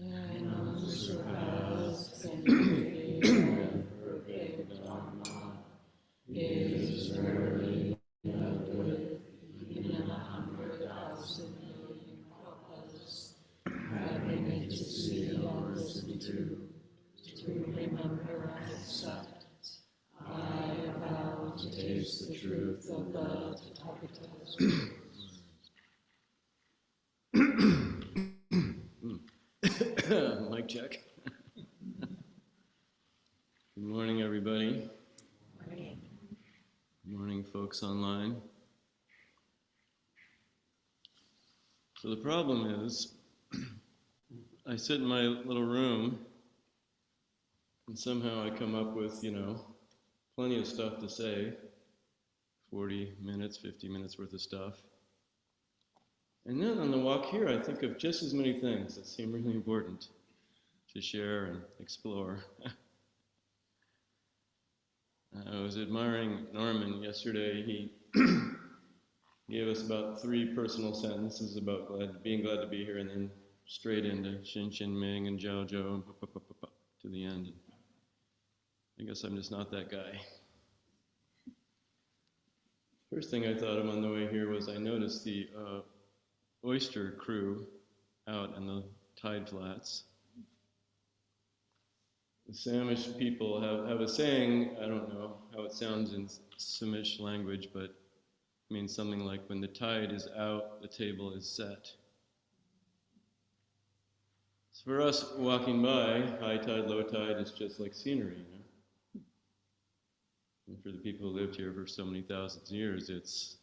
and unsurpassed and perfect Dharma is rarely met with even 100,000 million kalpas, having it to see or listen to remember and accept. I vow to taste the truth of the Tathagata's Mic check. Good morning, everybody. Morning. Good morning, folks online. So the problem is, I sit in my little room, and somehow I come up with, plenty of stuff to say, 40 minutes, 50 minutes worth of stuff. And then on the walk here, I think of just as many things that seem really important to share and explore. I was admiring Norman yesterday. He gave us about 3 personal sentences about being glad to be here, and then straight into Xin Xin Ming and Zhao Zhou and to the end. I guess I'm just not that guy. First thing I thought of on the way here was I noticed the oyster crew out in the tide flats. The Samish people have a saying, I don't know how it sounds in Samish language, but it means something like, when the tide is out, the table is set. So for us walking by, high tide, low tide is just like scenery, And for the people who lived here for so many thousands of years, it's,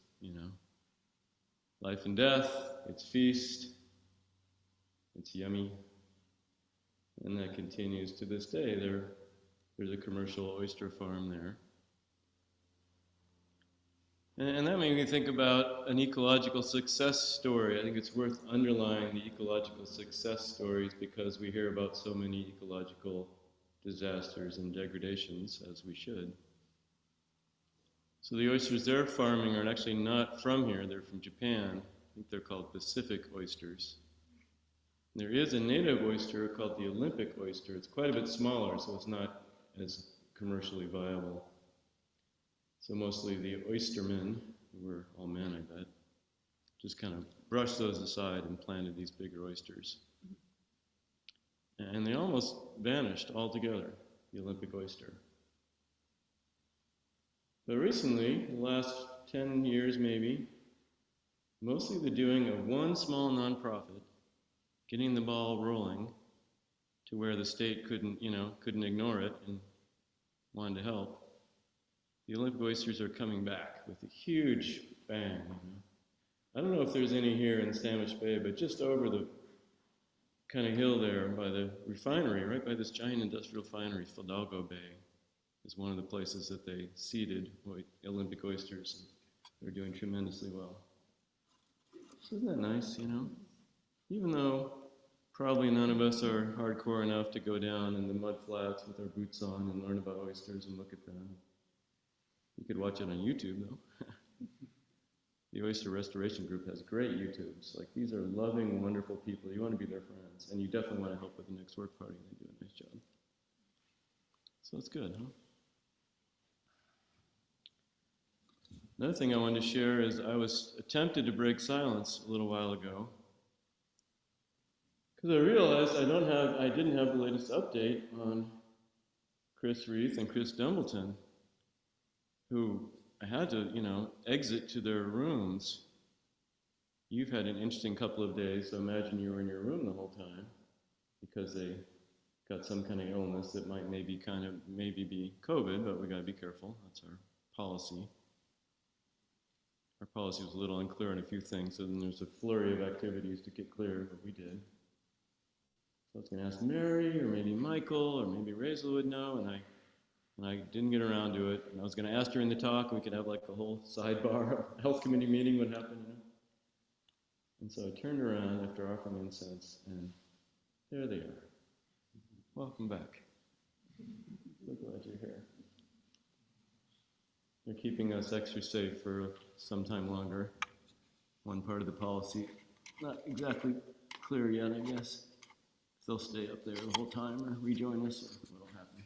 life and death, it's feast, it's yummy. And that continues to this day. There's a commercial oyster farm there. And that made me think about an ecological success story. I think it's worth underlying the ecological success stories because we hear about so many ecological disasters and degradations, as we should. So the oysters they're farming are actually not from here, they're from Japan. I think they're called Pacific oysters. There is a native oyster called the Olympic oyster. It's quite a bit smaller, so it's not as commercially viable. So mostly the oystermen, who were all men, I bet, just kind of brushed those aside and planted these bigger oysters. And they almost vanished altogether, the Olympic oyster. But recently, the last 10 years maybe, mostly the doing of one small nonprofit, getting the ball rolling to where the state couldn't ignore it and wanted to help. The Olympic oysters are coming back with a huge bang. I don't know if there's any here in Samish Bay, but just over the kind of hill there by the refinery, right by this giant industrial refinery, Fidalgo Bay, is one of the places that they seeded Olympic oysters. They're doing tremendously well. Isn't that nice, Even though probably none of us are hardcore enough to go down in the mud flats with our boots on and learn about oysters and look at them. You could watch it on YouTube, though. The Oyster Restoration Group has great YouTubes. Like, these are loving, wonderful people. You want to be their friends, and you definitely want to help with the next work party. They do a nice job. So it's good, huh? Another thing I wanted to share is I was tempted to break silence a little while ago because I realized I didn't have the latest update on Chris Reith and Chris Dumbleton, who I had to, exit to their rooms. You've had an interesting couple of days, so imagine you were in your room the whole time because they got some kind of illness that might maybe be COVID, but we got to be careful. That's our policy. Our policy was a little unclear on a few things, so then there's a flurry of activities to get clear, but we did. So I was going to ask Mary, or maybe Michael, or maybe Rachel would know, and I didn't get around to it. And I was going to ask during the talk, we could have like a whole sidebar health committee meeting would happen, And so I turned around after offering incense, and there they are. Welcome back. So glad you're here. They're keeping us extra safe for some time longer. One part of the policy, not exactly clear yet, I guess. they'll stay up there the whole time or rejoin us or what'll happen.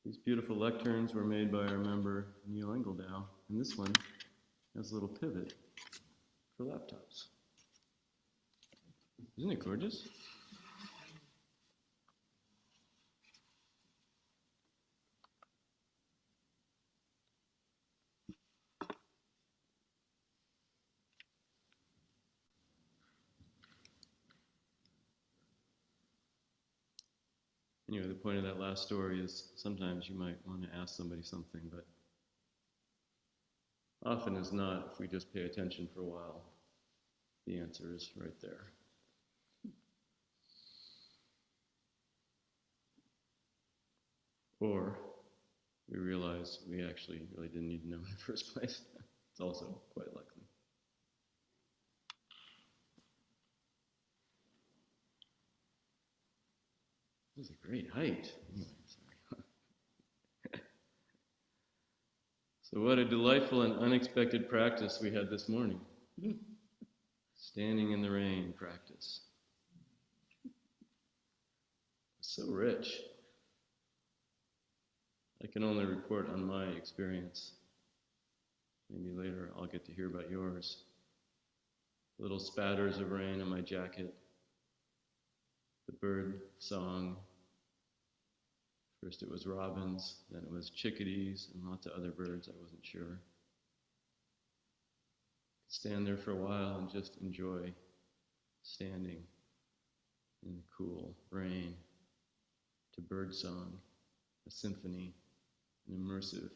These beautiful lecterns were made by our member Neil Engeldow, and this one has a little pivot for laptops. Isn't it gorgeous? Anyway, the point of that last story is sometimes you might want to ask somebody something, but often as not, if we just pay attention for a while, the answer is right there. Or we realize we actually really didn't need to know in the first place. It's also quite likely. This is a great height. Anyway, sorry. So what a delightful and unexpected practice we had this morning. Standing in the rain practice. So rich. I can only report on my experience. Maybe later I'll get to hear about yours. Little spatters of rain on my jacket. The bird song. First it was robins, then it was chickadees and lots of other birds, I wasn't sure. Stand there for a while and just enjoy standing in the cool rain to bird song, a symphony, an immersive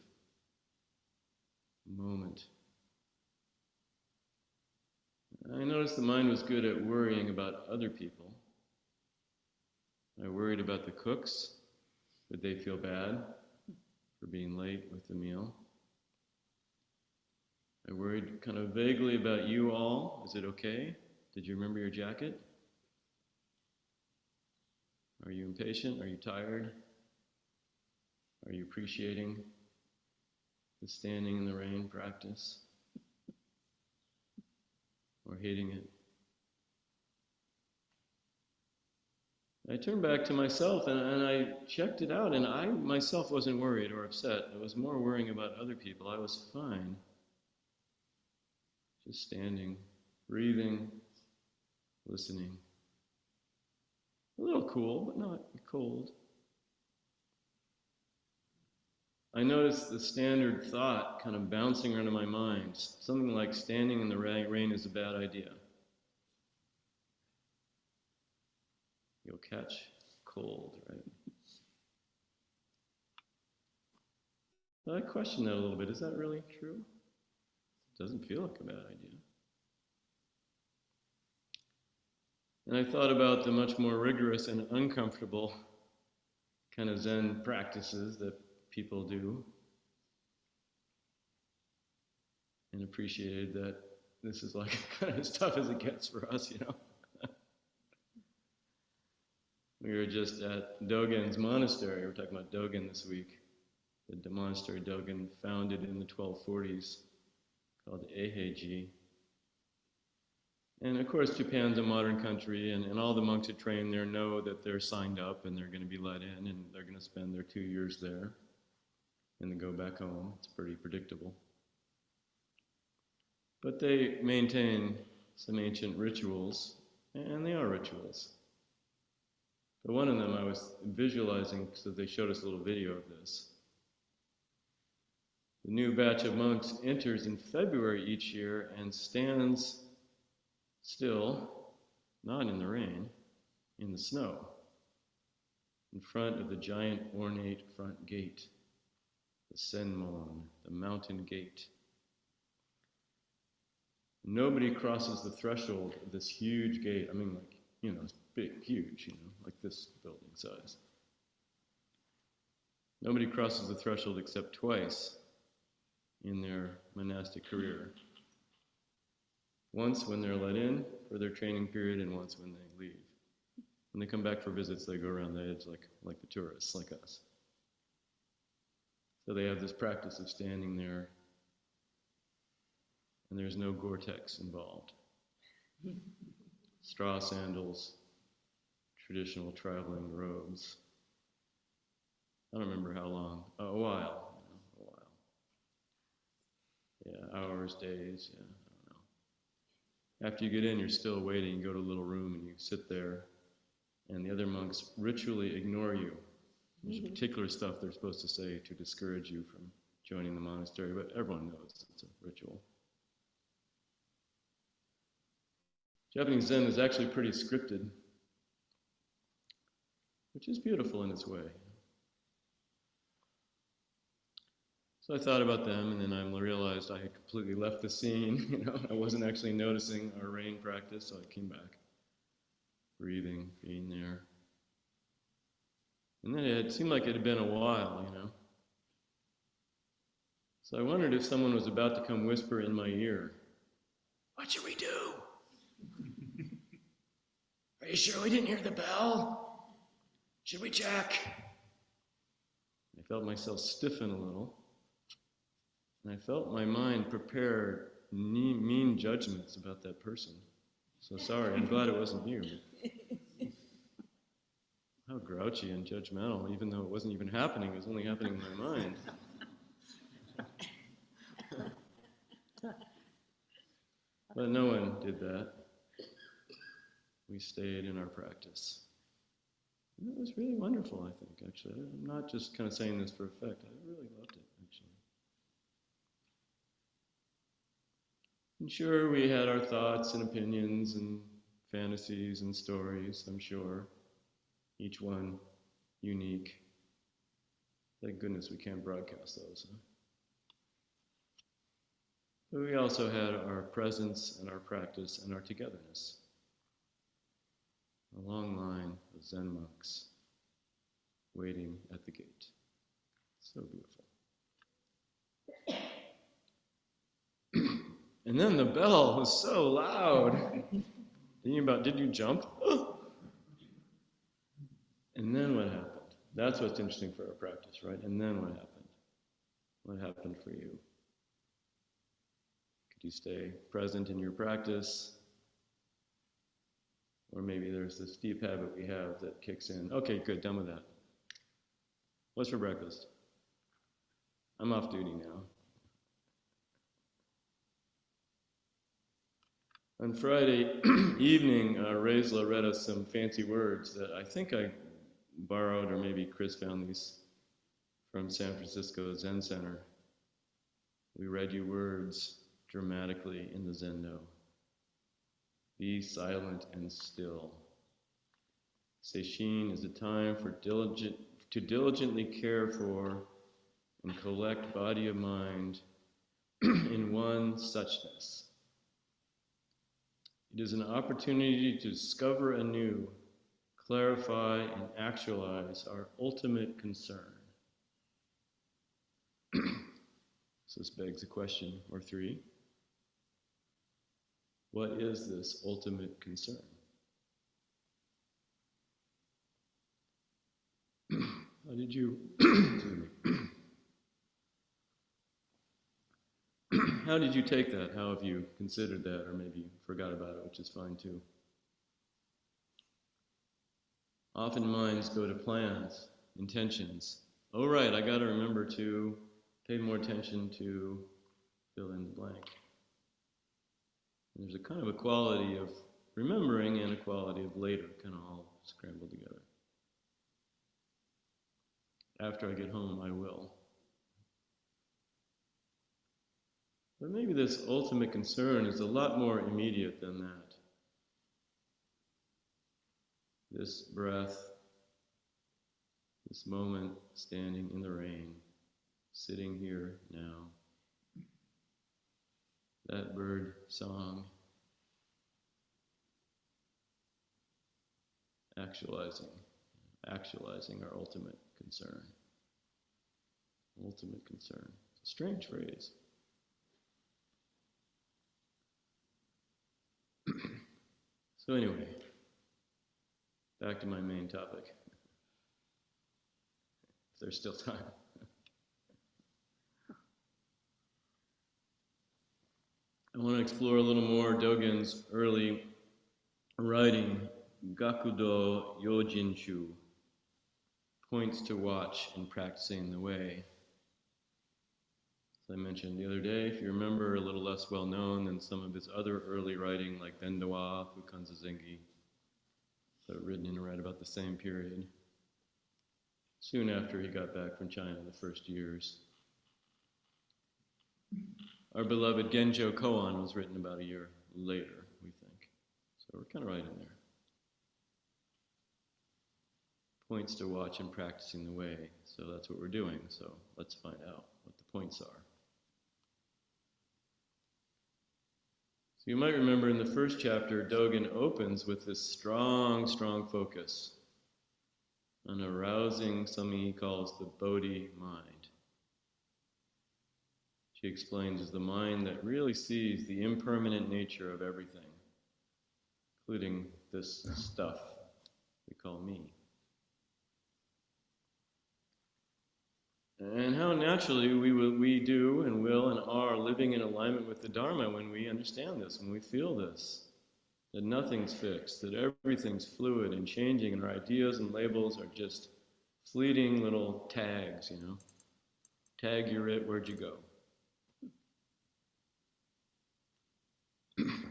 moment. I noticed the mind was good at worrying about other people. I worried about the cooks. Would they feel bad for being late with the meal? I worried kind of vaguely about you all. Is it okay? Did you remember your jacket? Are you impatient? Are you tired? Are you appreciating the standing in the rain practice? Or hating it? I turned back to myself and I checked it out, and I myself wasn't worried or upset. I was more worrying about other people. I was fine. Just standing, breathing, listening. A little cool, but not cold. I noticed the standard thought kind of bouncing around in my mind. Something like standing in the rain is a bad idea. You'll catch cold, right? So I questioned that a little bit. Is that really true? It doesn't feel like a bad idea. And I thought about the much more rigorous and uncomfortable kind of Zen practices that people do, and appreciated that this is like kind of as tough as it gets for us, you know. We were just at Dōgen's monastery. We're talking about Dōgen this week. The monastery Dōgen founded in the 1240s, called Eihei. And of course, Japan's a modern country, and all the monks who train there know that they're signed up and they're going to be let in, and they're going to spend their 2 years there and then go back home. It's pretty predictable. But they maintain some ancient rituals, and they are rituals. But one of them I was visualizing, so they showed us a little video of this. The new batch of monks enters in February each year and stands still, not in the rain, in the snow, in front of the giant ornate front gate, the Senmon, the mountain gate. Nobody crosses the threshold of this huge gate. I mean, like, you know, it's big, huge, you know, like this building size. Nobody crosses the threshold except twice in their monastic career. Once when they're let in for their training period, and once when they leave. When they come back for visits, they go around the edge like the tourists, like us. So they have this practice of standing there, and there's no Gore-Tex involved. It's straw sandals, traditional traveling robes. I don't remember how long. A while. A while. Yeah, hours, days, yeah, I don't know. After you get in, you're still waiting. You go to a little room and you sit there, and the other monks ritually ignore you. There's particular stuff they're supposed to say to discourage you from joining the monastery, but everyone knows it's a ritual. Japanese Zen is actually pretty scripted, which is beautiful in its way. So I thought about them, and then I realized I had completely left the scene. I wasn't actually noticing our rain practice, so I came back, breathing, being there. And then it seemed like it had been a while, So I wondered if someone was about to come whisper in my ear, "What should we do? Are you sure we didn't hear the bell? Should we check?" I felt myself stiffen a little, and I felt my mind prepare mean judgments about that person. So sorry, I'm glad it wasn't you. How grouchy and judgmental, even though it wasn't even happening, it was only happening in my mind. But no one did that. We stayed in our practice. And it was really wonderful, I think, actually. I'm not just kind of saying this for effect. I really loved it, actually. And sure, we had our thoughts and opinions and fantasies and stories, I'm sure. Each one unique. Thank goodness we can't broadcast those, huh? But we also had our presence and our practice and our togetherness. A long line of Zen monks waiting at the gate. So beautiful. And then the bell was so loud. Did you jump? And then what happened? That's what's interesting for our practice, right? And then what happened? What happened for you? Could you stay present in your practice? Or maybe there's this deep habit we have that kicks in. Okay, good, done with that. What's for breakfast? I'm off duty now. On Friday evening, Raisla read us some fancy words that I think I borrowed, or maybe Chris found these from San Francisco Zen Center. We read you words dramatically in the Zendo. Be silent and still. Sesshin is a time to diligently care for and collect body of mind in one suchness. It is an opportunity to discover anew, clarify, and actualize our ultimate concern. So this begs a question or three. What is this ultimate concern? How did you how did you take that? How have you considered that, or maybe you forgot about it, which is fine too. Often minds go to plans, intentions. Oh right, I got to remember to pay more attention to fill in the blank. And there's a kind of a quality of remembering and a quality of later, kind of all scrambled together. After I get home, I will. But maybe this ultimate concern is a lot more immediate than that. This breath, this moment standing in the rain, sitting here now. That bird song, actualizing our ultimate concern. Ultimate concern. It's a strange phrase. So anyway, back to my main topic. If there's still time. I want to explore a little more Dōgen's early writing Gakudo-Yojinshu, points to watch in practicing the way. As I mentioned the other day, if you remember, a little less well known than some of his other early writing like Bendowa, Fukanza Zengi, so written in right about the same period, soon after he got back from China, the first years. Our beloved Genjo Koan was written about a year later, we think. So we're kind of right in there. Points to watch and practicing the way. So that's what we're doing. So let's find out what the points are. So you might remember in the first chapter, Dōgen opens with this strong, strong focus on arousing something he calls the Bodhi mind. She explains is the mind that really sees the impermanent nature of everything, including this stuff we call me. And how naturally we do and will and are living in alignment with the Dharma when we understand this, when we feel this, that nothing's fixed, that everything's fluid and changing, and our ideas and labels are just fleeting little tags, you know. Tag, you're it, where'd you go?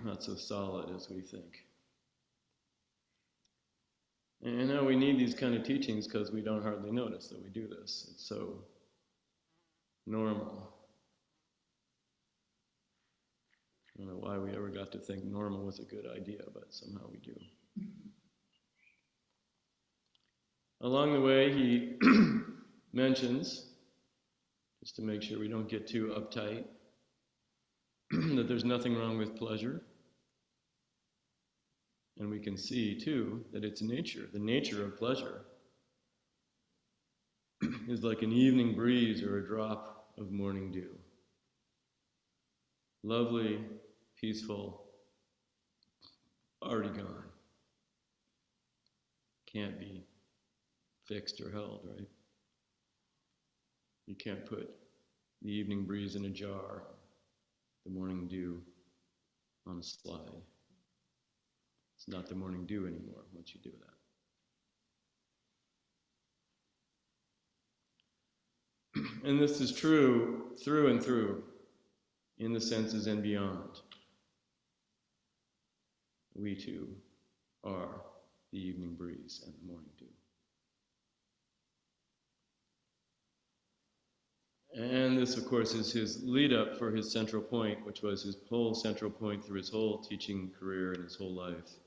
Not so solid as we think. And now we need these kind of teachings because we don't hardly notice that we do this. It's so normal. I don't know why we ever got to think normal was a good idea, but somehow we do. Along the way, he mentions, just to make sure we don't get too uptight, that there's nothing wrong with pleasure. And we can see, too, that its nature, the nature of pleasure, is like an evening breeze or a drop of morning dew. Lovely, peaceful, already gone. Can't be fixed or held, right? You can't put the evening breeze in a jar, the morning dew on a slide. It's not the morning dew anymore once you do that. And this is true through and through, in the senses and beyond. We too are the evening breeze and the morning dew. And this, of course, is his lead up for his central point, which was his whole central point through his whole teaching career and his whole life.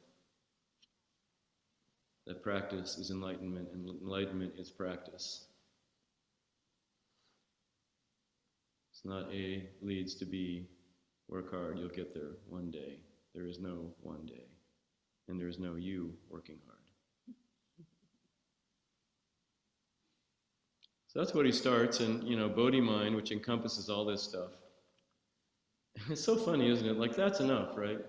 That practice is enlightenment, and enlightenment is practice. It's not A leads to B, work hard, you'll get there one day. There is no one day, and there is no you working hard. So that's what he starts, and Bodhi mind, which encompasses all this stuff. It's so funny, isn't it? Like, that's enough, right?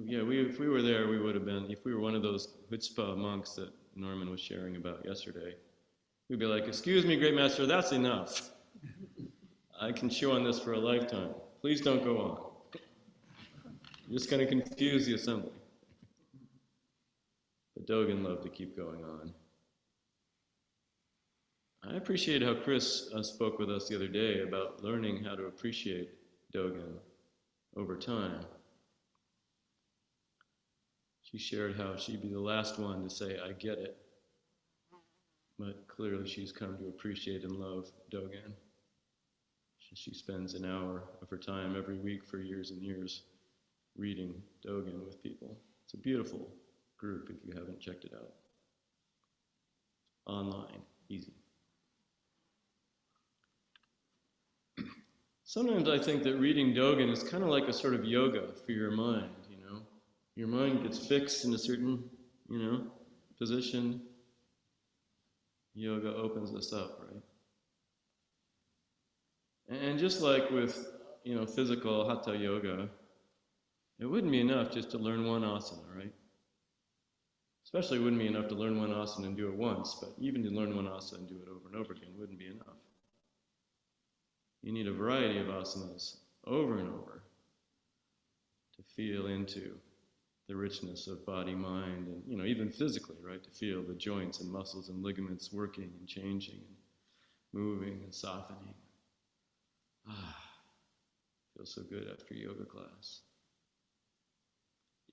Yeah, if we were there, we would have been, if we were one of those chutzpah monks that Norman was sharing about yesterday, we'd be like, excuse me, great master, that's enough. I can chew on this for a lifetime. Please don't go on. You're just going to confuse the assembly. But Dōgen loved to keep going on. I appreciate how Chris spoke with us the other day about learning how to appreciate Dōgen over time. She shared how she'd be the last one to say, I get it. But clearly she's come to appreciate and love Dōgen. She spends an hour of her time every week for years and years reading Dōgen with people. It's a beautiful group if you haven't checked it out. Online, easy. Sometimes I think that reading Dōgen is kind of like a sort of yoga for your mind, Your mind gets fixed in a certain, position. Yoga opens us up, right? And just like with, physical hatha yoga, it wouldn't be enough just to learn one asana, right? Especially it wouldn't be enough to learn one asana and do it once, but even to learn one asana and do it over and over again wouldn't be enough. You need a variety of asanas over and over to feel into the richness of body, mind, and even physically, right? To feel the joints and muscles and ligaments working and changing and moving and softening. Feels so good after yoga class.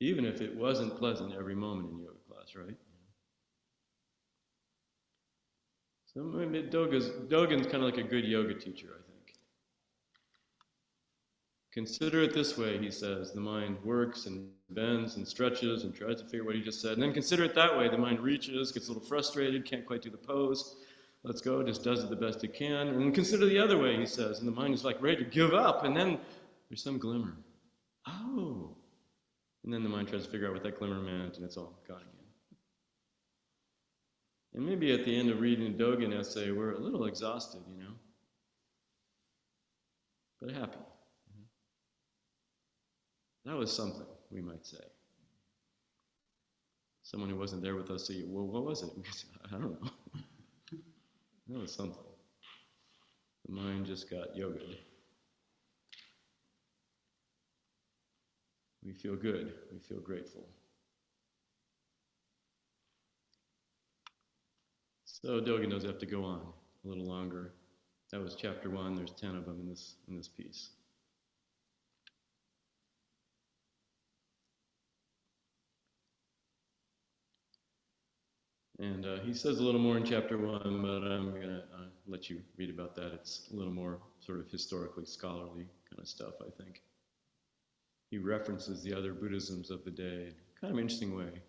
Even if it wasn't pleasant every moment in yoga class, right? So maybe Dōgen's kind of like a good yoga teacher, I think. Consider it this way, he says. The mind works and bends and stretches and tries to figure what he just said. And then consider it that way. The mind reaches, gets a little frustrated, can't quite do the pose. Let's go, just does it the best it can. And then consider the other way, he says. And the mind is like ready to give up. And then there's some glimmer. Oh. And then the mind tries to figure out what that glimmer meant, and it's all gone again. And maybe at the end of reading a Dōgen essay, we're a little exhausted, but happy. That was something, we might say. Someone who wasn't there with us say, well, what was it? I don't know. That was something. The mind just got yogaed. We feel good. We feel grateful. So Dōgen does have to go on a little longer. That was chapter 1. There's 10 of them in this piece. And he says a little more in chapter 1, but I'm going to let you read about that. It's a little more sort of historically scholarly kind of stuff, I think. He references the other Buddhisms of the day in kind of an interesting way.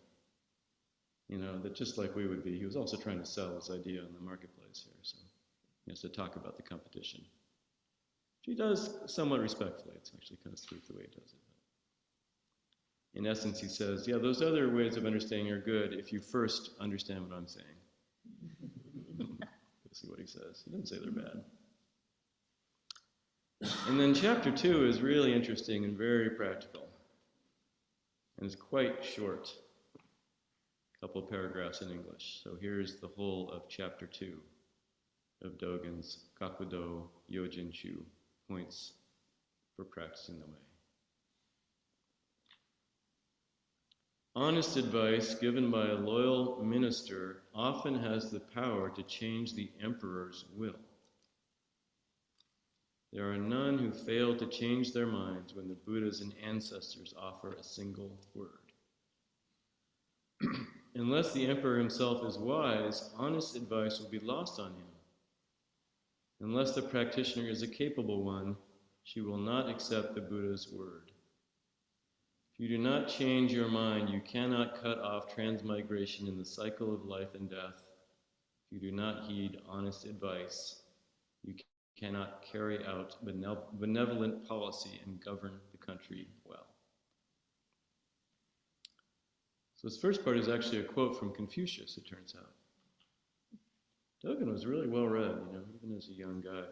That just like we would be, he was also trying to sell his idea in the marketplace here. So he has to talk about the competition. Which he does somewhat respectfully. It's actually kind of sweet the way he does it. In essence, he says, yeah, those other ways of understanding are good if you first understand what I'm saying. You'll see what he says. He doesn't say they're bad. And then chapter 2 is really interesting and very practical. And it's quite short. A couple of paragraphs in English. So here's the whole of chapter 2 of Dōgen's Gakudo-Yojinshu, points for practicing the way. Honest advice given by a loyal minister often has the power to change the emperor's will. There are none who fail to change their minds when the Buddhas and ancestors offer a single word. Unless the emperor himself is wise, honest advice will be lost on him. Unless the practitioner is a capable one, she will not accept the Buddha's word. If you do not change your mind, you cannot cut off transmigration in the cycle of life and death. If you do not heed honest advice, you cannot carry out benevolent policy and govern the country well. So this first part is actually a quote from Confucius, it turns out. Dōgen was really well read, even as a young guy.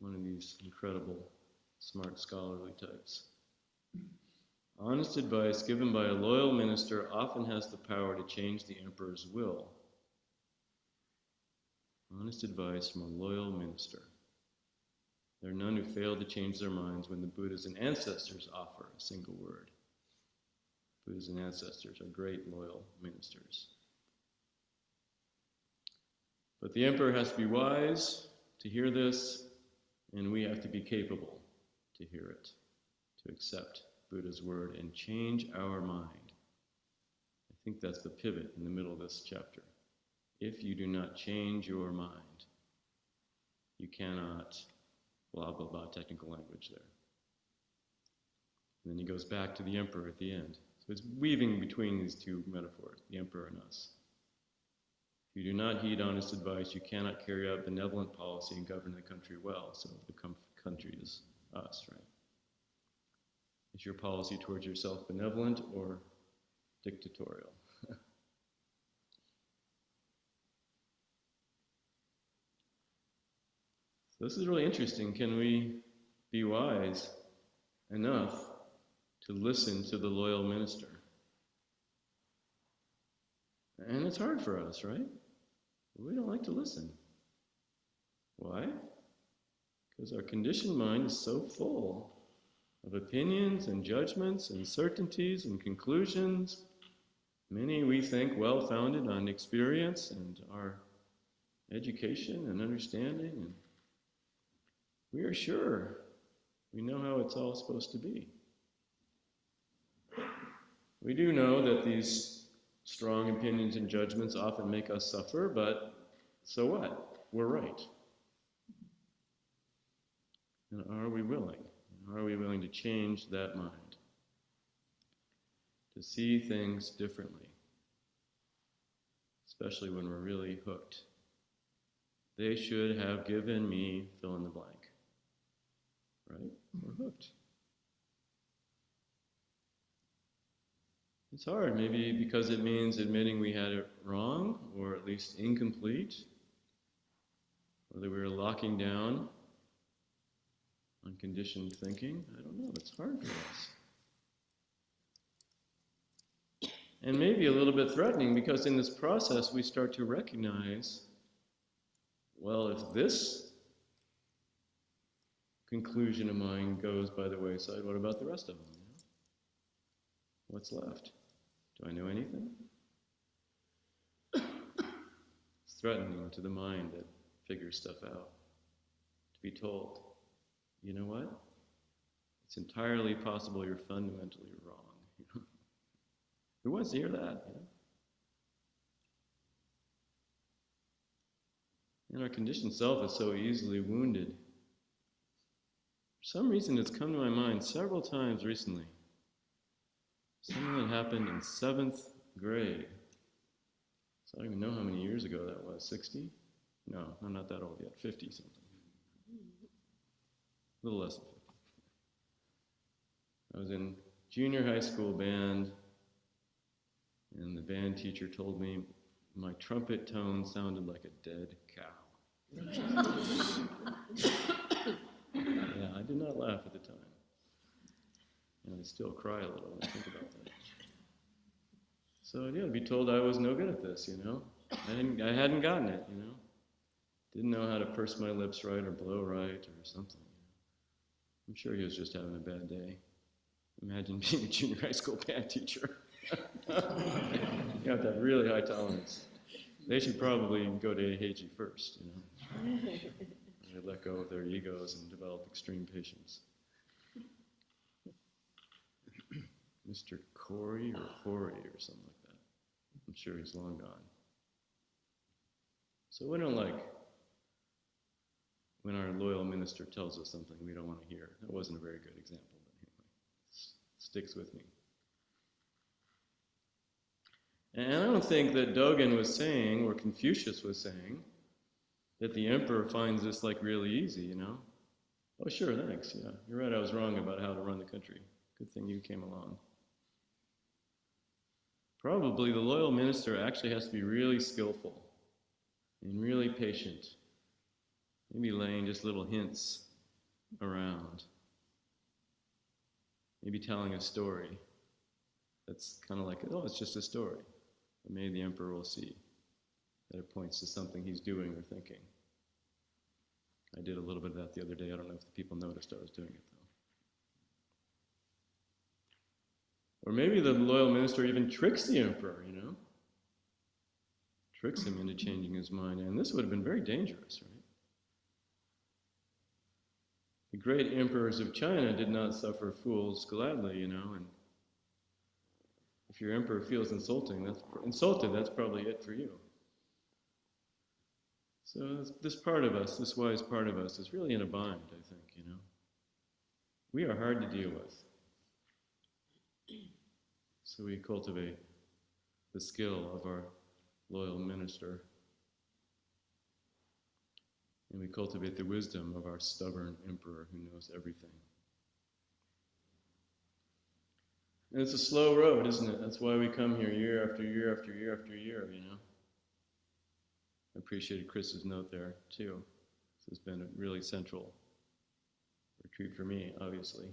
One of these incredible, smart, scholarly types. Honest advice given by a loyal minister often has the power to change the emperor's will. Honest advice from a loyal minister. There are none who fail to change their minds when the Buddhas and ancestors offer a single word. Buddhas and ancestors are great loyal ministers. But the emperor has to be wise to hear this, and we have to be capable to hear it, to accept Buddha's word and change our mind. I think that's the pivot in the middle of this chapter. If you do not change your mind, you cannot, blah, blah, blah, technical language there. And then he goes back to the emperor at the end. So it's weaving between these two metaphors, the emperor and us. If you do not heed honest advice, you cannot carry out benevolent policy and govern the country well. So the country is us, right? Is your policy towards yourself benevolent or dictatorial? So this is really interesting. Can we be wise enough to listen to the loyal minister? And it's hard for us, right? We don't like to listen. Why? Because our conditioned mind is so full of opinions and judgments and certainties and conclusions, many we think well-founded on experience and our education and understanding, and we are sure we know how it's all supposed to be. We do know that these strong opinions and judgments often make us suffer, but so what? We're right. And are we willing? Are we willing to change that mind? To see things differently? Especially when we're really hooked. They should have given me fill in the blank. Right? We're hooked. It's hard, maybe because it means admitting we had it wrong, or at least incomplete, or that we were locking down on conditioned thinking. I don't know, it's hard for us. And maybe a little bit threatening, because in this process we start to recognize, well, if this conclusion of mine goes by the wayside, what about the rest of them? You know? What's left? Do I know anything? It's threatening to the mind that figures stuff out, to be told, you know what? It's entirely possible you're fundamentally wrong. Who wants to hear that? You know? And our conditioned self is so easily wounded. For some reason, it's come to my mind several times recently. Something that happened in 7th grade. So I don't even know how many years ago that was. 60? No, I'm not that old yet. 50 something. A little less than 50. I was in junior high school band, and the band teacher told me my trumpet tone sounded like a dead cow. Yeah, I did not laugh at the time. And I still cry a little when I think about that. So yeah, to be told I was no good at this, you know. I hadn't gotten it, you know. Didn't know how to purse my lips right or blow right or something. I'm sure he was just having a bad day. Imagine being a junior high school band teacher. You have to have really high tolerance. They should probably go to Eihei first, you know. They let go of their egos and develop extreme patience. Mr. Corey or Corey or something like that. I'm sure he's long gone. So we don't like when our loyal minister tells us something we don't want to hear. That wasn't a very good example, but anyway, it sticks with me. And I don't think that Dōgen was saying, or Confucius was saying, that the emperor finds this like really easy, you know? Oh, sure, thanks, yeah. You're right, I was wrong about how to run the country. Good thing you came along. Probably the loyal minister actually has to be really skillful and really patient. Maybe laying just little hints around. Maybe telling a story that's kind of like, oh, it's just a story. But maybe the emperor will see that it points to something he's doing or thinking. I did a little bit of that the other day. I don't know if the people noticed I was doing it, though. Or maybe the loyal minister even tricks the emperor, you know? Tricks him into changing his mind. And this would have been very dangerous, right? The great emperors of China did not suffer fools gladly, you know, and if your emperor feels insulted, that's probably it for you. So this part of us, this wise part of us, is really in a bind, I think, you know. We are hard to deal with. So we cultivate the skill of our loyal minister. And we cultivate the wisdom of our stubborn emperor who knows everything. And it's a slow road, isn't it? That's why we come here year after year after year after year, you know. I appreciated Chris's note there, too. This has been a really central retreat for me, obviously.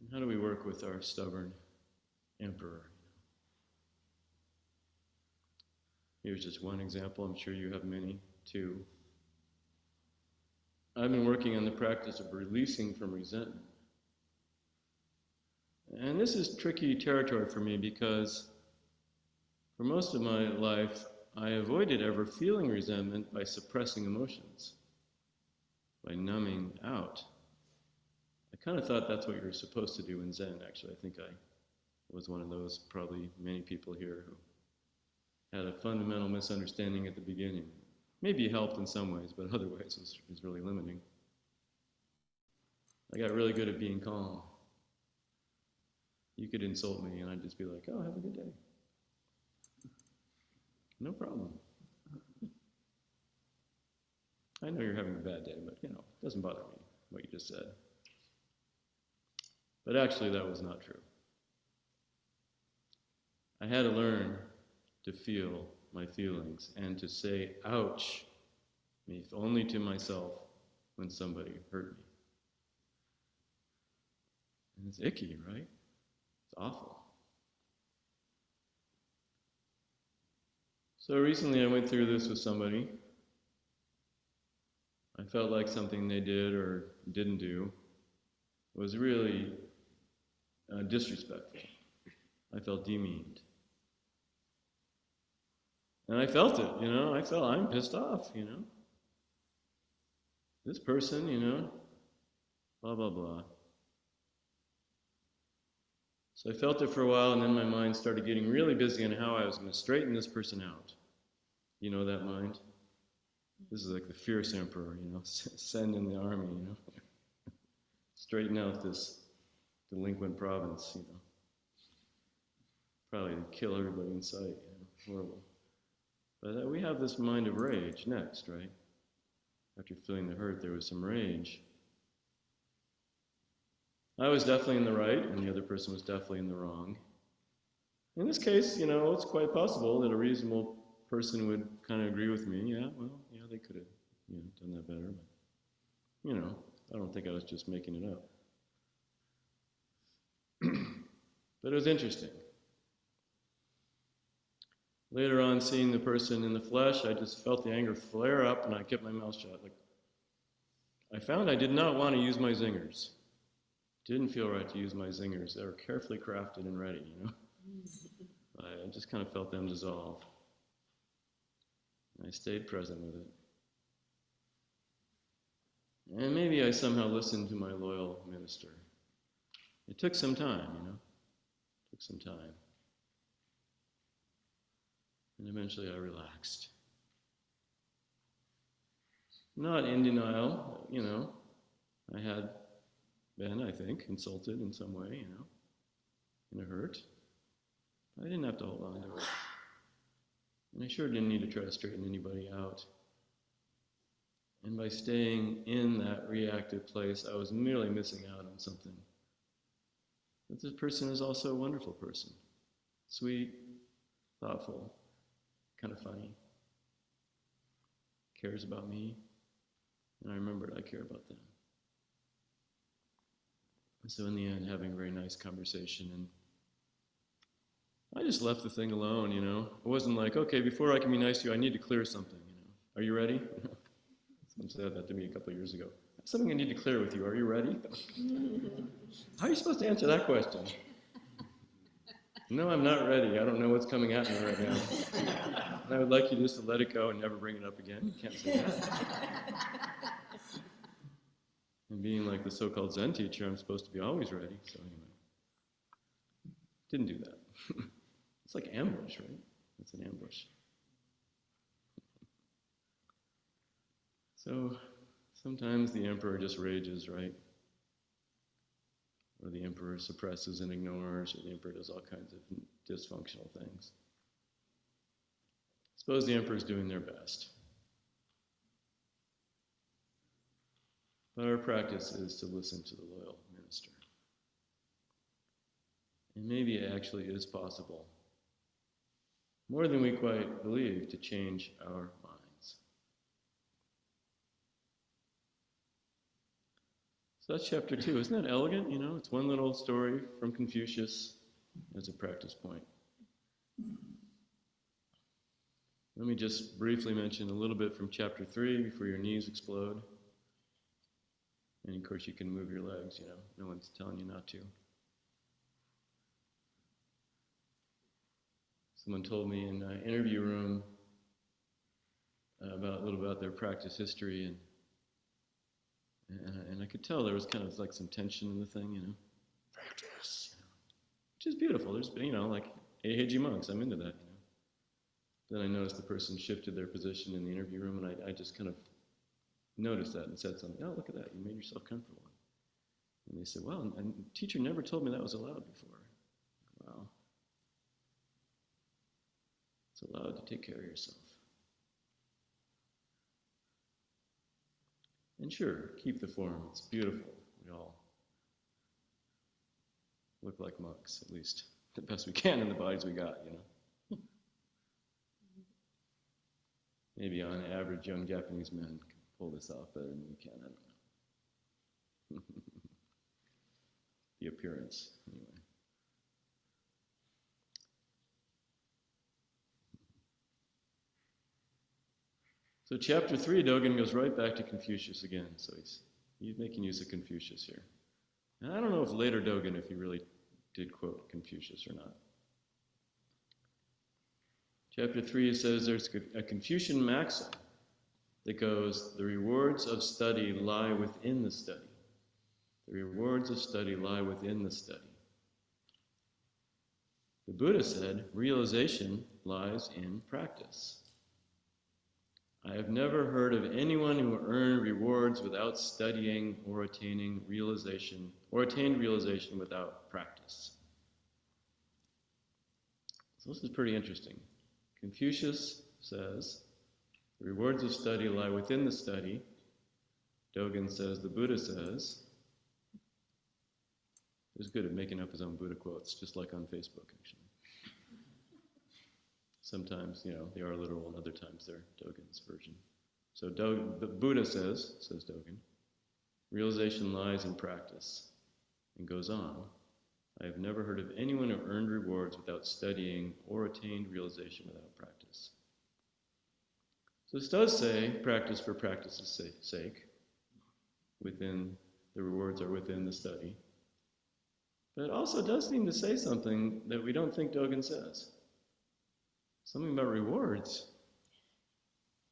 And how do we work with our stubborn emperor? Here's just one example. I'm sure you have many, too. I've been working on the practice of releasing from resentment. And this is tricky territory for me because for most of my life, I avoided ever feeling resentment by suppressing emotions, by numbing out. I kind of thought that's what you're supposed to do in Zen, actually. I think I was one of those, probably many people here, who had a fundamental misunderstanding at the beginning. Maybe it helped in some ways, but other ways it was really limiting. I got really good at being calm. You could insult me and I'd just be like, oh, have a good day. No problem. I know you're having a bad day, but it doesn't bother me what you just said. But actually that was not true. I had to learn to feel my feelings and to say, ouch, me only to myself when somebody hurt me. And it's icky, right? It's awful. So recently I went through this with somebody. I felt like something they did or didn't do was really disrespectful. I felt demeaned. And I felt it, I'm pissed off, This person, blah, blah, blah. So I felt it for a while, and then my mind started getting really busy on how I was going to straighten this person out. You know that mind? This is like the fierce emperor, send in the army, Straighten out this delinquent province, Probably kill everybody in sight, horrible. But we have this mind of rage next, right? After feeling the hurt, there was some rage. I was definitely in the right, and the other person was definitely in the wrong. In this case, it's quite possible that a reasonable person would kind of agree with me. Yeah, they could have, done that better. But, I don't think I was just making it up. But it was interesting. Later on, seeing the person in the flesh, I just felt the anger flare up, and I kept my mouth shut. I found I did not want to use my zingers. Didn't feel right to use my zingers. They were carefully crafted and ready, I just kind of felt them dissolve. I stayed present with it. And maybe I somehow listened to my loyal minister. It took some time, It took some time. And eventually I relaxed. Not in denial, I had been, I think, insulted in some way, and it hurt. But I didn't have to hold on to it. And I sure didn't need to try to straighten anybody out. And by staying in that reactive place, I was merely missing out on something. But this person is also a wonderful person. Sweet, thoughtful, kind of funny. Cares about me. And I remembered I care about them. And so in the end, having a very nice conversation, and I just left the thing alone, It wasn't like, okay, before I can be nice to you, I need to clear something, Are you ready? Someone said that to me a couple of years ago. I have something I need to clear with you. Are you ready? How are you supposed to answer that question? No, I'm not ready. I don't know what's coming at me right now. And I would like you just to let it go and never bring it up again. You can't say that. And being like the so-called Zen teacher, I'm supposed to be always ready. So anyway, didn't do that. It's like ambush, right? It's an ambush. So sometimes the emperor just rages, right? Or the emperor suppresses and ignores, or the emperor does all kinds of dysfunctional things. Suppose the emperor is doing their best. But our practice is to listen to the loyal minister. And maybe it actually is possible, more than we quite believe, to change our minds. So that's chapter 2. Isn't that elegant? It's one little story from Confucius as a practice point. Let me just briefly mention a little bit from chapter 3 before your knees explode. And of course you can move your legs, no one's telling you not to. Someone told me in an interview room a little about their practice history, and I could tell there was kind of like some tension in the thing, practice, which is beautiful. There's, like Eihei monks, I'm into that, Then I noticed the person shifted their position in the interview room, and I just kind of noticed that and said something. Oh, look at that, you made yourself comfortable. And they said, well, and the teacher never told me that was allowed before. Wow. It's allowed to take care of yourself. And sure, keep the form. It's beautiful. We all look like monks, at least the best we can in the bodies we got, Maybe on average, young Japanese men can pull this off better than we can. I don't know. The appearance, anyway. So chapter 3, Dōgen goes right back to Confucius again. So he's making use of Confucius here. And I don't know if later Dōgen, if he really did quote Confucius or not. Chapter 3 says there's a Confucian maxim that goes, the rewards of study lie within the study. The rewards of study lie within the study. The Buddha said, realization lies in practice. I have never heard of anyone who earned rewards without studying or attaining realization, or attained realization without practice. So this is pretty interesting. Confucius says, the rewards of study lie within the study. Dōgen says, the Buddha says, he's good at making up his own Buddha quotes, just like on Facebook, actually. Sometimes, they are literal, and other times they're Dōgen's version. So the Buddha says Dōgen, realization lies in practice, and goes on. I have never heard of anyone who earned rewards without studying or attained realization without practice. So this does say practice for practice's sake. The rewards are within the study. But it also does seem to say something that we don't think Dōgen says. Something about rewards.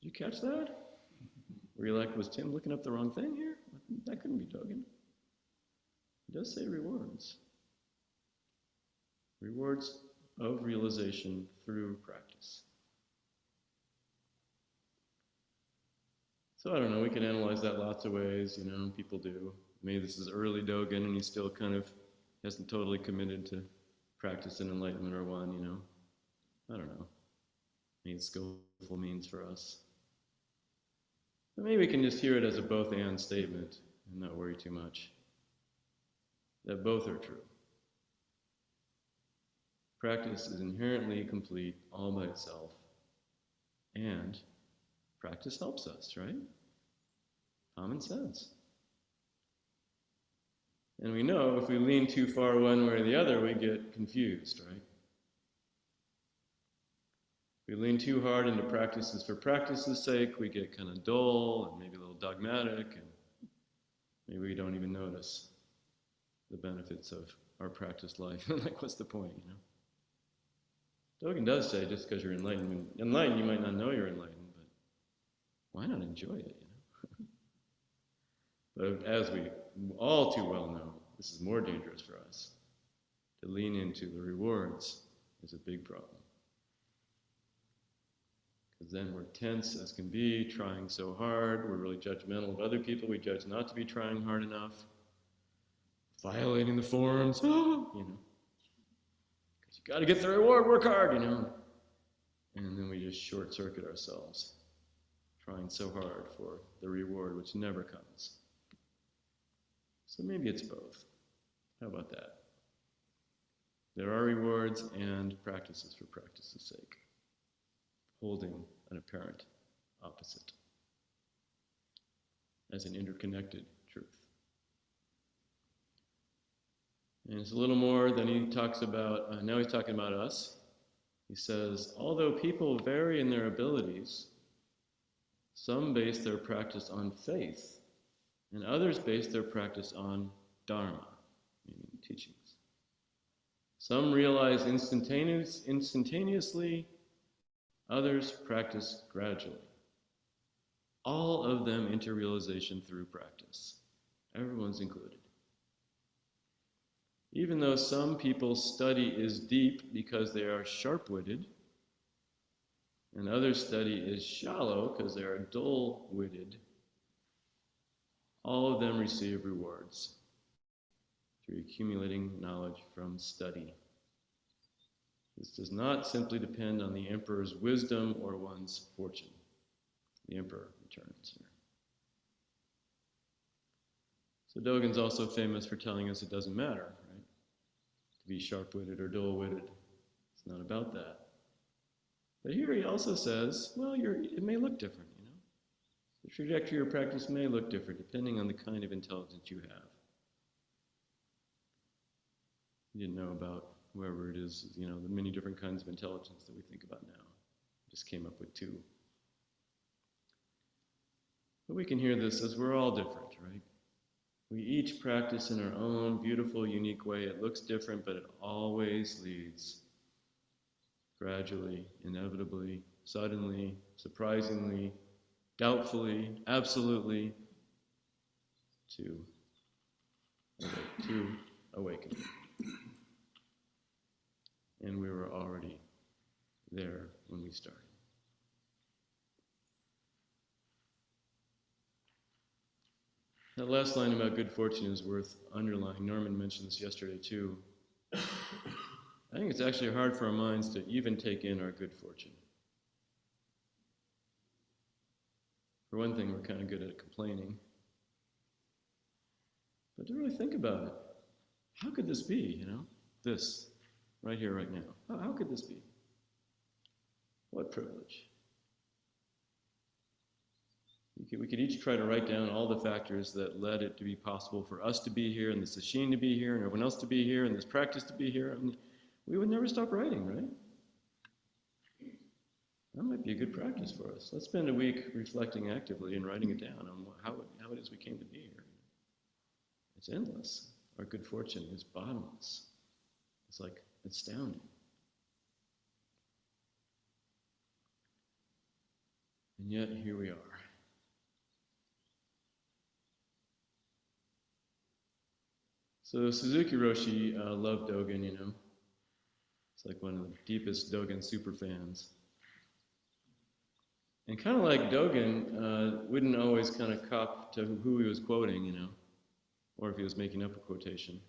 Did you catch that? Were you like, was Tim looking up the wrong thing here? That couldn't be Dōgen. It does say rewards. Rewards of realization through practice. So I don't know, we can analyze that lots of ways, people do. Maybe this is early Dōgen and he still kind of hasn't totally committed to practice and enlightenment or one, I don't know. Maybe it's skillful means for us. But maybe we can just hear it as a both and statement and not worry too much. That both are true. Practice is inherently complete all by itself, and practice helps us, right? Common sense. And we know if we lean too far one way or the other, we get confused, right? If we lean too hard into practices for practice's sake, we get kind of dull and maybe a little dogmatic, and maybe we don't even notice the benefits of our practice life. Like, what's the point, Dōgen does say just because you're enlightened, you might not know you're enlightened, but why not enjoy it, But as we all too well know, this is more dangerous for us. To lean into the rewards is a big problem. Because then we're tense as can be, trying so hard. We're really judgmental of other people. We judge not to be trying hard enough. Violating the forms, Because you got to get the reward, work hard, And then we just short circuit ourselves, trying so hard for the reward which never comes. So maybe it's both. How about that? There are rewards and practices for practice's sake, holding an apparent opposite as an interconnected truth. And it's a little more than he talks about, now he's talking about us. He says, although people vary in their abilities, some base their practice on faith and others base their practice on Dharma, meaning teachings. Some realize instantaneously, others practice gradually. All of them enter realization through practice. Everyone's included. Even though some people's study is deep because they are sharp-witted, and others' study is shallow because they are dull-witted, all of them receive rewards through accumulating knowledge from study. This does not simply depend on the emperor's wisdom or one's fortune. The emperor returns here. So Dōgen's also famous for telling us it doesn't matter, right? To be sharp-witted or dull-witted. It's not about that. But here he also says, well, it may look different, you know? The trajectory of your practice may look different depending on the kind of intelligence you have. You didn't know about whoever it is, you know, the many different kinds of intelligence that we think about now. Just came up with 2. But we can hear this as we're all different, right? We each practice in our own beautiful, unique way. It looks different, but it always leads gradually, inevitably, suddenly, surprisingly, doubtfully, absolutely, to awakening. And we were already there when we started. That last line about good fortune is worth underlining. Norman mentioned this yesterday too. I think it's actually hard for our minds to even take in our good fortune. For one thing, we're kind of good at complaining. But to really think about it, how could this be, you know? This, right here, right now. How could this be? What privilege? We could each try to write down all the factors that led it to be possible for us to be here, and the sesshin to be here, and everyone else to be here, and this practice to be here. I mean, we would never stop writing, right? That might be a good practice for us. Let's spend a week reflecting actively and writing it down on how it is we came to be here. It's endless. Our good fortune is bottomless. It's like astounding. And yet, here we are. So Suzuki Roshi loved Dōgen, you know. It's like one of the deepest Dōgen superfans. And kind of like Dōgen wouldn't always kind of cop to who he was quoting, you know, or if he was making up a quotation.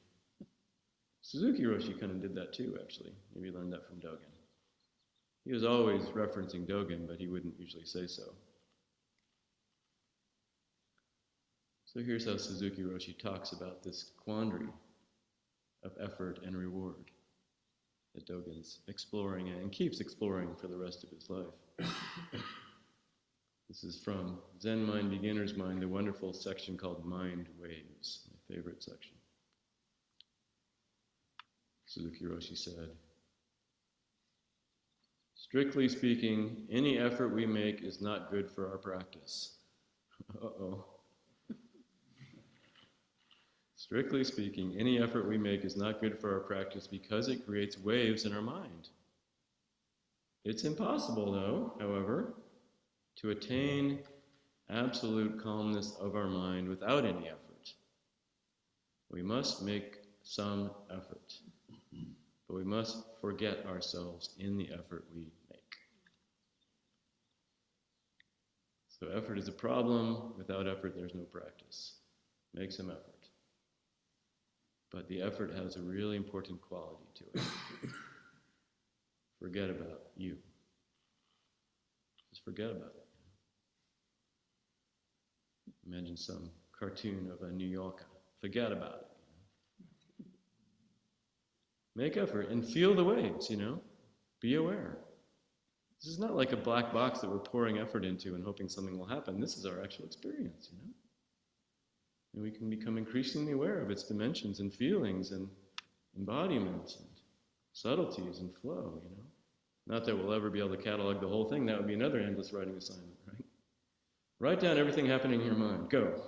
Suzuki Roshi kind of did that too, actually. Maybe he learned that from Dōgen. He was always referencing Dōgen, but he wouldn't usually say so. So here's how Suzuki Roshi talks about this quandary of effort and reward that Dōgen's exploring and keeps exploring for the rest of his life. This is from Zen Mind, Beginner's Mind, the wonderful section called Mind Waves, my favorite section. Suzuki Roshi said, "Strictly speaking, any effort we make is not good for our practice." Uh-oh. Strictly speaking, any effort we make is not good for our practice because it creates waves in our mind. It's impossible, though, however, to attain absolute calmness of our mind without any effort. We must make some effort, but we must forget ourselves in the effort we make. So effort is a problem. Without effort, there's no practice. Make some effort. But the effort has a really important quality to it. Forget about you. Just forget about it. Imagine some cartoon of a New Yorker. Forget about it. Make effort and feel the waves, you know. Be aware. This is not like a black box that we're pouring effort into and hoping something will happen. This is our actual experience, you know. And we can become increasingly aware of its dimensions and feelings and embodiments and subtleties and flow, you know. Not that we'll ever be able to catalog the whole thing. That would be another endless writing assignment, right? Write down everything happening in your mind. Go.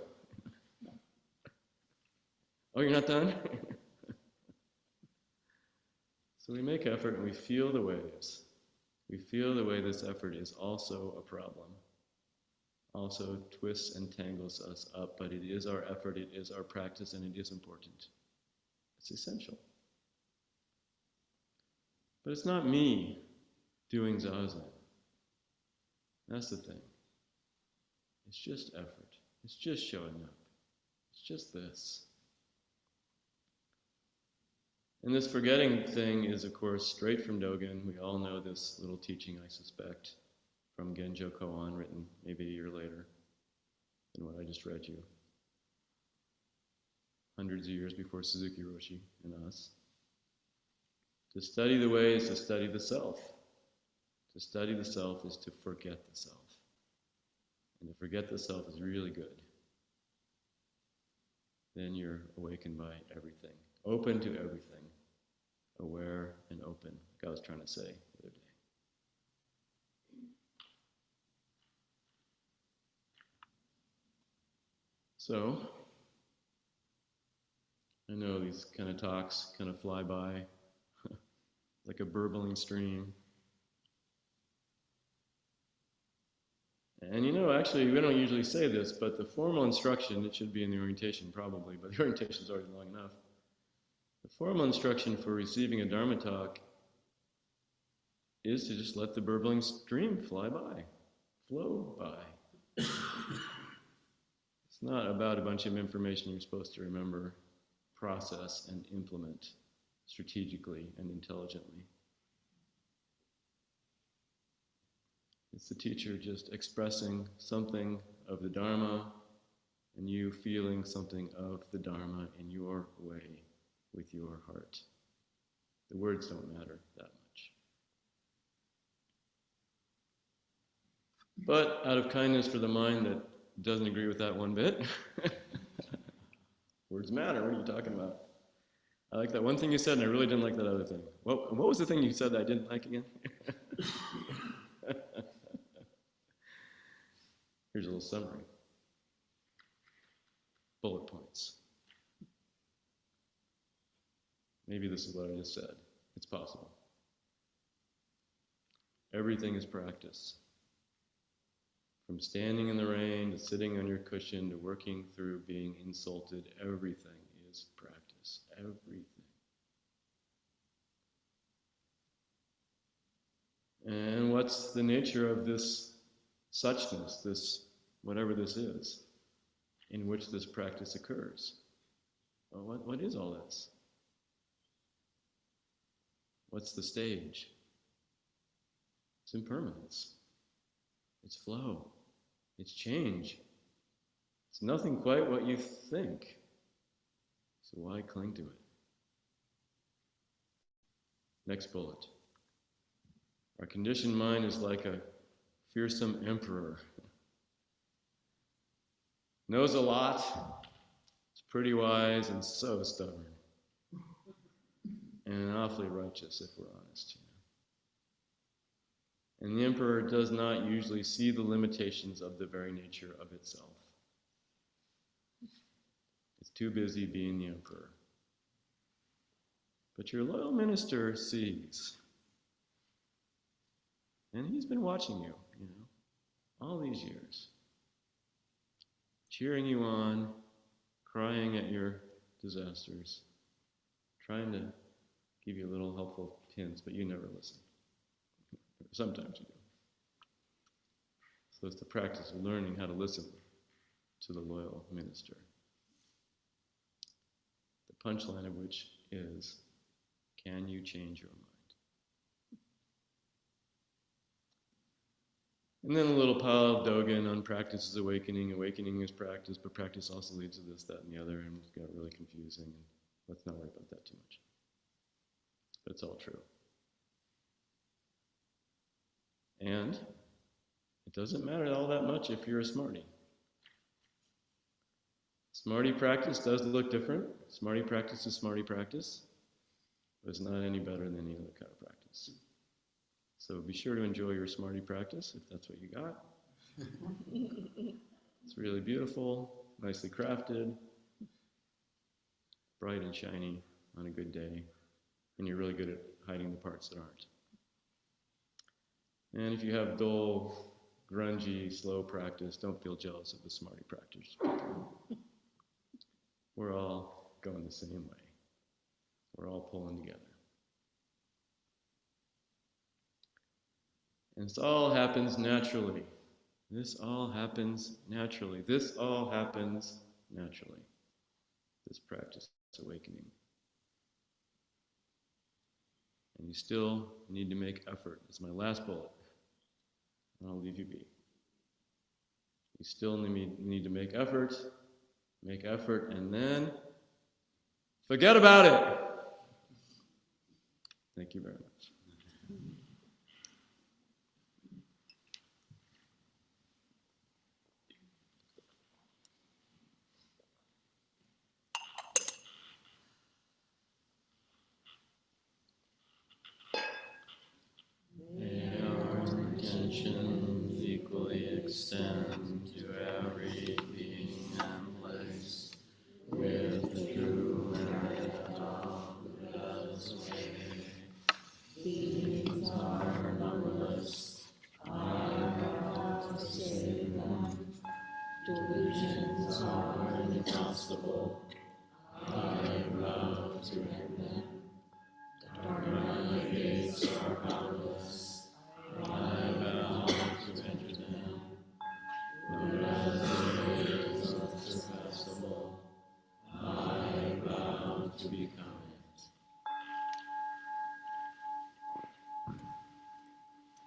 Oh, you're not done? So we make effort and we feel the waves. We feel the way this effort is also a problem, also twists and tangles us up, but it is our effort, it is our practice, and it is important. It's essential. But it's not me doing Zazen. That's the thing. It's just effort. It's just showing up. It's just this. And this forgetting thing is, of course, straight from Dōgen. We all know this little teaching, I suspect, from Genjo Koan, written maybe a year later than what I just read you. Hundreds of years before Suzuki Roshi and us. To study the way is to study the self. To study the self is to forget the self. And to forget the self is really good. Then you're awakened by everything. Open to everything. Aware and open, like I was trying to say the other day. So, I know these kind of talks kind of fly by like a burbling stream. And actually, we don't usually say this, but the formal instruction, it should be in the orientation probably, but the orientation is already long enough. The formal instruction for receiving a Dharma talk is to just let the burbling stream fly by, flow by. It's not about a bunch of information you're supposed to remember, process, and implement strategically and intelligently. It's the teacher just expressing something of the Dharma and you feeling something of the Dharma in your way with your heart. The words don't matter that much. But out of kindness for the mind that doesn't agree with that one bit, words matter, what are you talking about? I like that one thing you said and I really didn't like that other thing. What was the thing you said that I didn't like again? Here's a little summary. Bullet points. Maybe this is what I just said. It's possible. Everything is practice. From standing in the rain to sitting on your cushion to working through being insulted, everything is practice. Everything. And what's the nature of this suchness, this whatever this is, in which this practice occurs? Well, what is all this? What's the stage? It's impermanence. It's flow. It's change. It's nothing quite what you think. So why cling to it? Next bullet. Our conditioned mind is like a fearsome emperor. Knows a lot, is pretty wise, and so stubborn. And awfully righteous, if we're honest. And the emperor does not usually see the limitations of the very nature of itself. It's too busy being the emperor. But your loyal minister sees. And he's been watching you, all these years. Cheering you on, crying at your disasters, trying to give you little helpful hints, but you never listen. Sometimes you do. So it's the practice of learning how to listen to the loyal minister. The punchline of which is, can you change your mind? And then a little pile of Dōgen on practice is awakening, awakening is practice, but practice also leads to this, that, and the other, and it got really confusing. And let's not worry about that too much. But it's all true. And it doesn't matter all that much if you're a smarty. Smarty practice does look different. Smarty practice is smarty practice, but it's not any better than any other kind of practice. So be sure to enjoy your smarty practice if that's what you got. It's really beautiful, nicely crafted. bright and shiny on a good day, and you're really good at hiding the parts that aren't. And if you have dull, grungy, slow practice, don't feel jealous of the smarty practice. We're all going the same way. We're all pulling together. And this all happens naturally. This all happens naturally. This all happens naturally. This practice is awakening. And you still need to make effort. It's my last bullet. And I'll leave you be. You still need to make effort, and then forget about it. Thank you very much. May our intentions equally extend to every being and place with the true merit of the Buddha's way. Beings are numberless. I vow to save them. Delusions are inexhaustible. I vow to